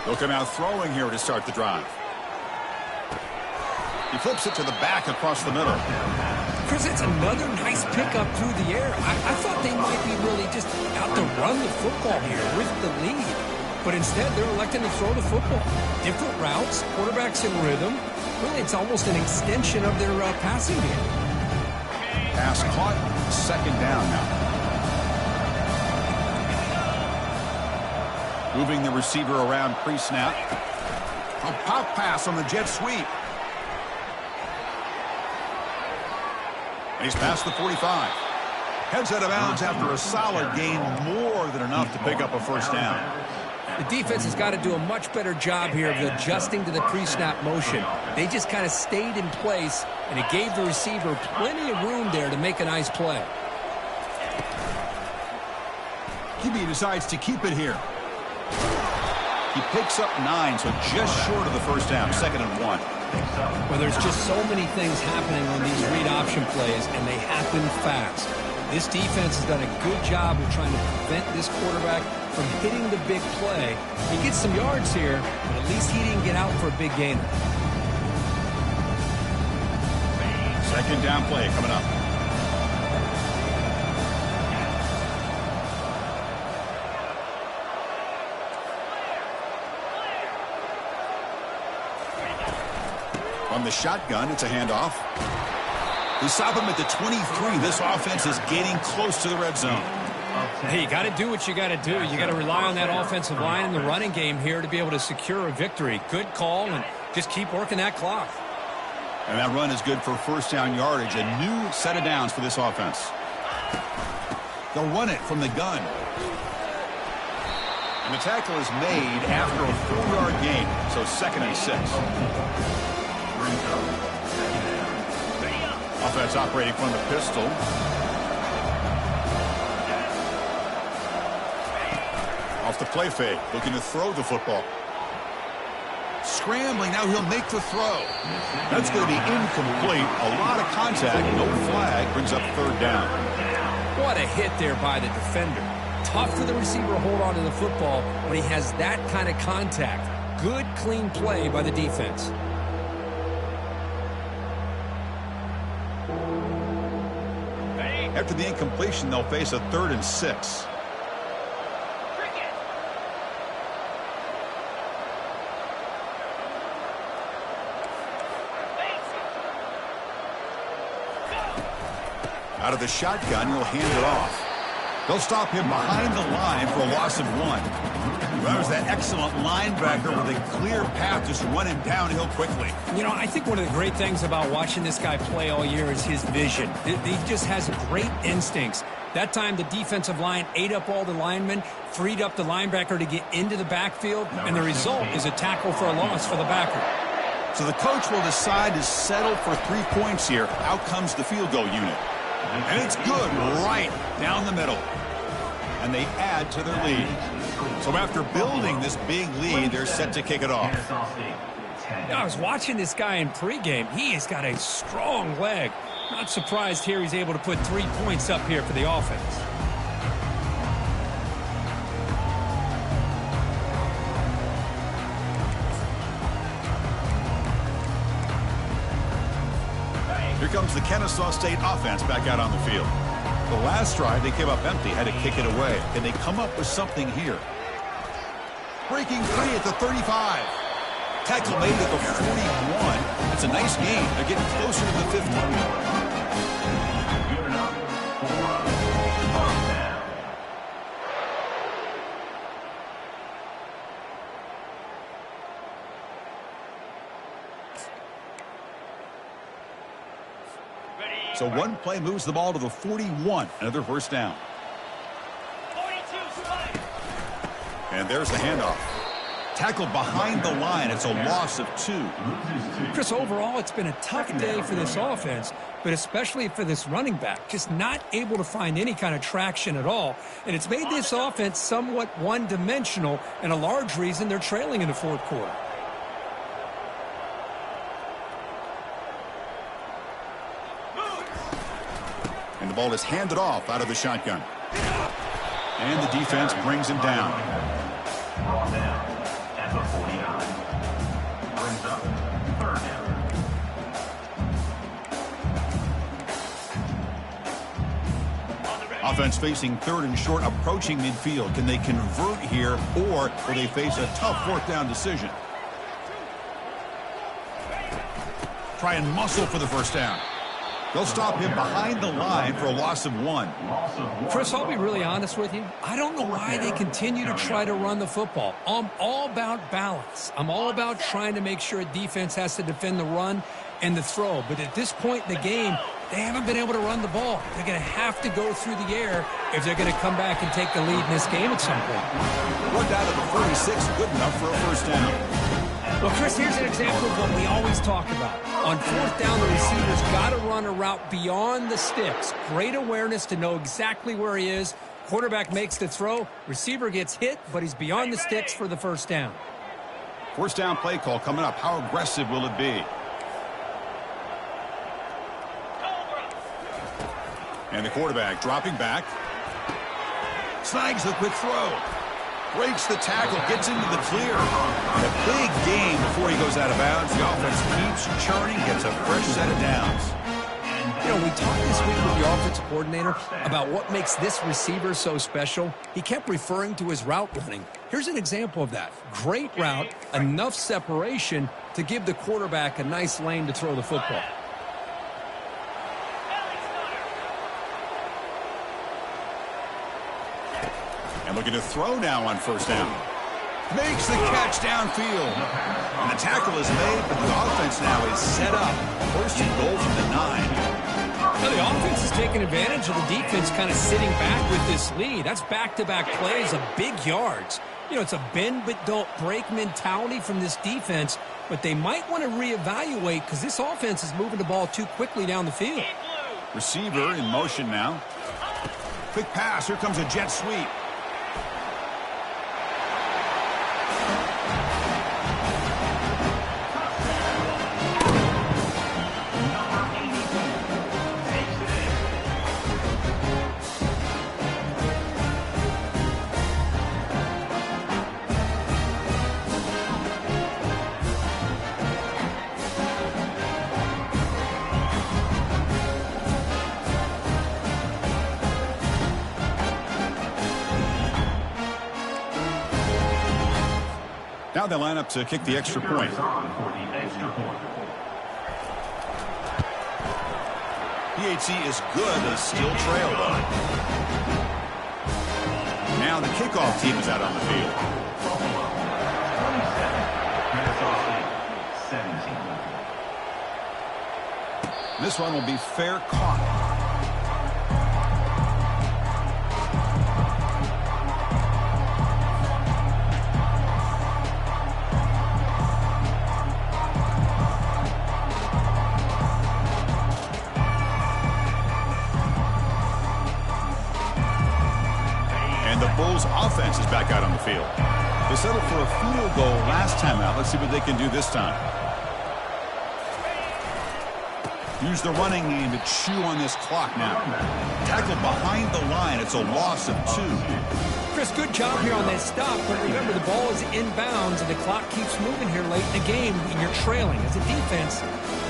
They'll come out throwing here to start the drive. He flips it to the back across the middle. Chris, it's another nice pickup through the air. I thought they might be really just out to run the football here with the lead. But instead, they're electing to throw the football. Different routes, quarterbacks in rhythm. Really, it's almost an extension of their passing game. Pass caught. Second down now. Moving the receiver around pre-snap. A pop pass on the jet sweep. And he's past the 45. Heads out of bounds after a solid gain, more than enough to pick up a first down. The defense has got to do a much better job here of adjusting to the pre-snap motion. They just kind of stayed in place, and it gave the receiver plenty of room there to make a nice play. He decides to keep it here. He picks up 9, so just short of the first down, 2nd and 1. Well, there's just so many things happening on these read option plays, and they happen fast. This defense has done a good job of trying to prevent this quarterback from hitting the big play. He gets some yards here, but at least he didn't get out for a big gainer. Second down play coming up. From the shotgun, it's a handoff. They stop him at the 23. This offense is getting close to the red zone. Hey, you got to do what you got to do. You got to rely on that offensive line in the running game here to be able to secure a victory. Good call, and just keep working that clock. And that run is good for first down yardage. A new set of downs for this offense. They'll run it from the gun. And the tackle is made after a 4-yard gain, so 2nd and 6. Offense operating from the pistol. Off the play fake, looking to throw the football. Scrambling, now he'll make the throw. That's going to be incomplete. A lot of contact, no flag, brings up 3rd down. What a hit there by the defender. Tough for the receiver to hold on to the football when he has that kind of contact. Good, clean play by the defense. After the incompletion, they'll face a 3rd and 6. Out of the shotgun, he'll hand it off. They'll stop him behind the line for a loss of 1. That was that excellent linebacker with a clear path just running downhill quickly. You know, I think one of the great things about watching this guy play all year is his vision. He just has great instincts. That time, the defensive line ate up all the linemen, freed up the linebacker to get into the backfield, and the result is a tackle for a loss for the backer. So the coach will decide to settle for 3 points here. Out comes the field goal unit. And it's good right down the middle. And they add to their lead. So after building this big lead, they're set to kick it off. I was watching this guy in pregame. He has got a strong leg. Not surprised here he's able to put 3 points up here for the offense. Here comes the Kennesaw State offense back out on the field. The last drive, they came up empty, had to kick it away. Can they come up with something here? Breaking free at the 35. Tackle made at the 41. That's a nice gain. They're getting closer to the 50. So one play moves the ball to the 41. Another first down. 42, Spider. And there's the handoff. Tackled behind the line. It's a loss of 2. Chris, overall, it's been a tough day for this offense, but especially for this running back. Just not able to find any kind of traction at all. And it's made this offense somewhat one-dimensional, and a large reason they're trailing in the 4th quarter. And the ball is handed off out of the shotgun. And the defense brings him down. Brought down at the 49. Brings up 3rd down. Offense facing 3rd and short, approaching midfield. Can they convert here, or will they face a tough 4th down decision? try and muscle for the first down. They'll stop him behind the line for a loss of 1. Chris, I'll be really honest with you. I don't know why they continue to try to run the football. I'm all about balance. I'm all about trying to make sure a defense has to defend the run and the throw. But at this point in the game, they haven't been able to run the ball. They're going to have to go through the air if they're going to come back and take the lead in this game at some point. Run down to the 46, good enough for a first down. Well, Chris, here's an example of what we always talk about. On fourth down, the receiver's got to run a route beyond the sticks. Great awareness to know exactly where he is. Quarterback makes the throw. Receiver gets hit, but he's beyond the sticks for the first down. First down play call coming up. How aggressive will it be? And the quarterback dropping back. Snags the quick throw. Breaks the tackle, gets into the clear. And a big game before he goes out of bounds. The offense keeps churning, gets a fresh set of downs. You know, we talked this week with the offensive coordinator about what makes this receiver so special. He kept referring to his route running. Here's an example of that. Great route, enough separation to give the quarterback a nice lane to throw the football. And looking to throw now on first down. Makes the catch downfield. And the tackle is made, but the offense now is set up. First and goal from the 9. Now the offense is taking advantage of the defense kind of sitting back with this lead. That's back-to-back plays of big yards. You know, it's a bend but don't break mentality from this defense, but they might want to reevaluate because this offense is moving the ball too quickly down the field. Receiver in motion now. Quick pass. Here comes a jet sweep. Now they line up to kick the extra point. PHC is good, but still trail though. Now the kickoff team is out on the field. This one will be fair caught. Offense is back out on the field. They settled for a field goal last time out. Let's see what they can do this time. Use the running game to chew on this clock now. Tackle behind the line. It's a loss of 2. Chris, good job here on that stop, but remember the ball is inbounds and the clock keeps moving here late in the game and you're trailing. As a defense,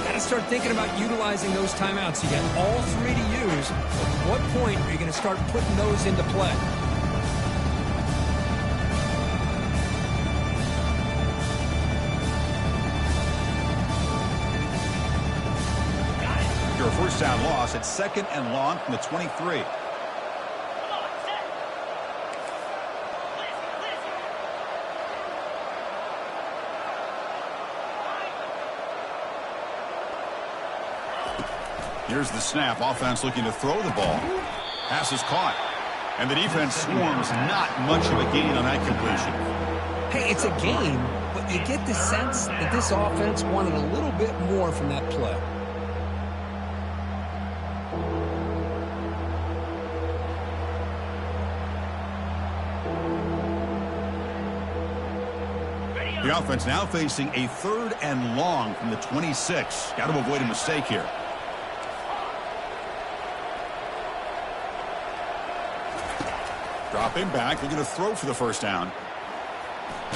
got to start thinking about utilizing those timeouts. You got all 3 to use. At what point are you going to start putting those into play? First down loss at 2nd and long from the 23. Here's the snap. Offense looking to throw the ball. Pass is caught. And the defense swarms. Not much of a gain on that completion. Hey, it's a game, but you get the sense that this offense wanted a little bit more from that play. The offense now facing a 3rd and long from the 26. Got to avoid a mistake here. Dropping back. They're going to throw for the first down.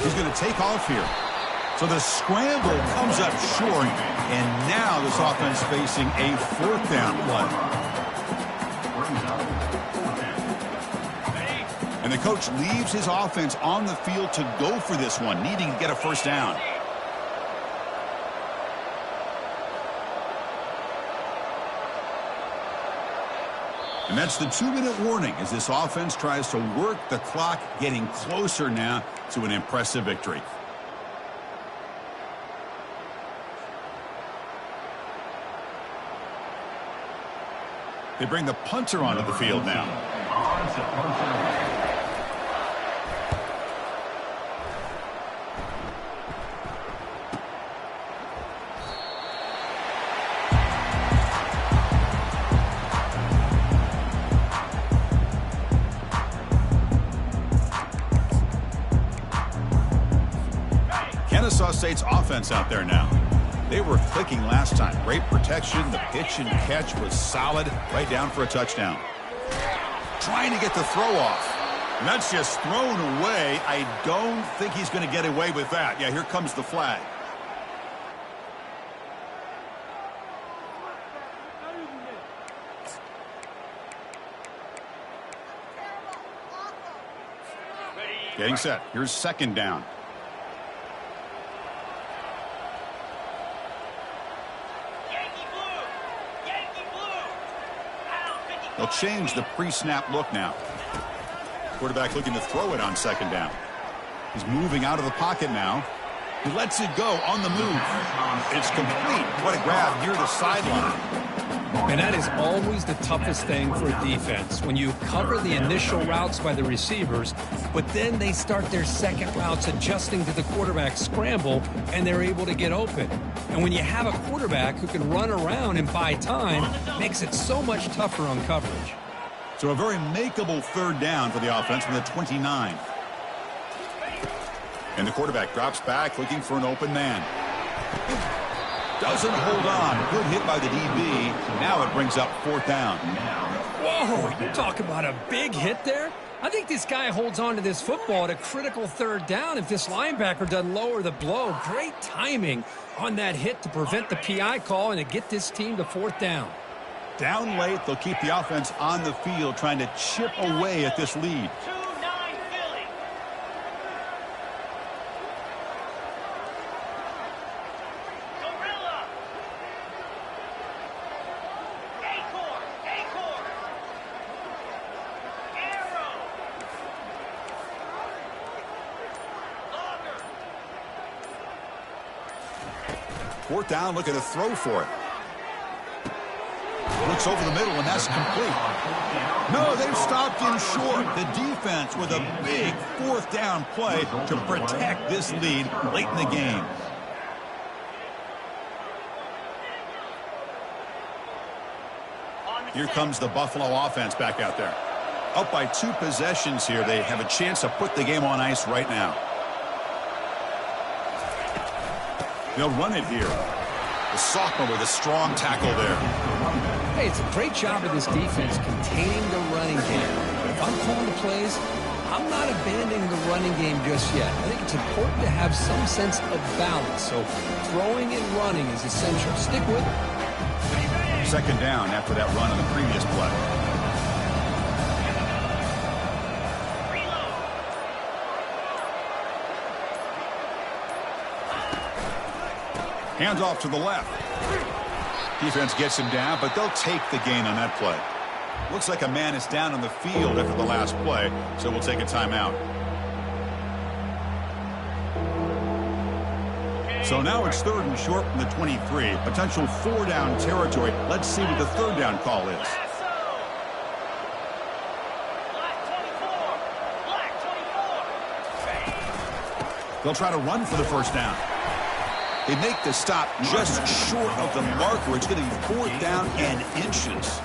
He's going to take off here. So the scramble comes up short. And now this offense facing a 4th down play. And the coach leaves his offense on the field to go for this one, needing to get a first down. And that's the 2-minute warning as this offense tries to work the clock, getting closer now to an impressive victory. They bring the punter onto the field now. Kennesaw State's offense out there now. They were clicking last time. Great protection. The pitch and catch was solid. Right down for a touchdown. Trying to get the throw off. And that's just thrown away. I don't think he's going to get away with that. Yeah, here comes the flag. Getting set. Here's second down. They'll change the pre-snap look now. Quarterback looking to throw it on second down. He's moving out of the pocket now. He lets it go on the move. It's complete. What a grab near the sideline. And that is always the toughest thing for a defense, when you cover the initial routes by the receivers, but then they start their second routes adjusting to the quarterback scramble, and they're able to get open. And when you have a quarterback who can run around and buy time, makes it so much tougher on coverage. So a very makeable third down for the offense from the 29. And the quarterback drops back looking for an open man. Doesn't hold on. Good hit by the DB. Now it brings up fourth down. Whoa, you talk about a big hit there. I think this guy holds on to this football at a critical third down if this linebacker doesn't lower the blow. Great timing on that hit to prevent the PI call and to get this team to fourth down. Down late, they'll keep the offense on the field trying to chip away at this lead. 2-9 Philly. Gorilla. Acorn. Arrow. Auger. Fourth down, looking to throw for it. Looks over the middle, and that's complete. No, they've stopped him short. The defense with a big fourth down play to protect this lead late in the game. Here comes the Buffalo offense back out there. Up by 2 possessions here. They have a chance to put the game on ice right now. They'll run it here. The sophomore with a strong tackle there. Hey, it's a great job of this defense containing the running game. If I'm calling the plays, I'm not abandoning the running game just yet. I think it's important to have some sense of balance. So throwing and running is essential. Stick with it. Second down after that run on the previous play. Hands off to the left. Defense gets him down, but they'll take the gain on that play. Looks like a man is down on the field after the last play, so we'll take a timeout. So now it's third and short from the 23. Potential 4-down territory. Let's see what the third down call is. They'll try to run for the first down. They make the stop just short of the marker. It's going to be fourth down and inches.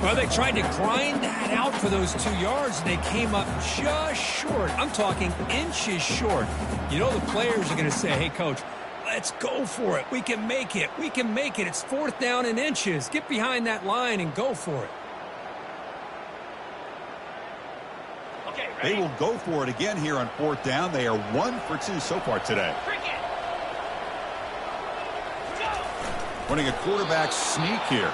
Well, they tried to grind that out for those 2 yards, and they came up just short. I'm talking inches short. You know the players are going to say, hey, coach, let's go for it. We can make it. We can make it. It's fourth down and inches. Get behind that line and go for it. Okay, They ready? will go for it again here on fourth down. They are 1 for 2 so far today. Cricket. Running a quarterback sneak here.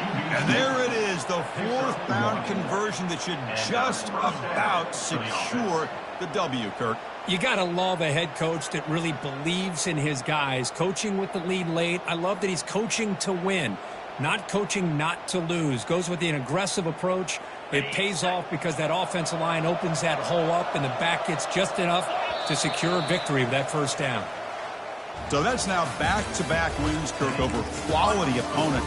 And there it is, the fourth down conversion that should just about secure the W, Kirk. You got to love a head coach that really believes in his guys. Coaching with the lead late. I love that he's coaching to win. Not coaching not to lose. Goes with an aggressive approach. It pays off because that offensive line opens that hole up and the back gets just enough to secure a victory with that first down. So that's now back-to-back wins, Kirk, over quality opponent.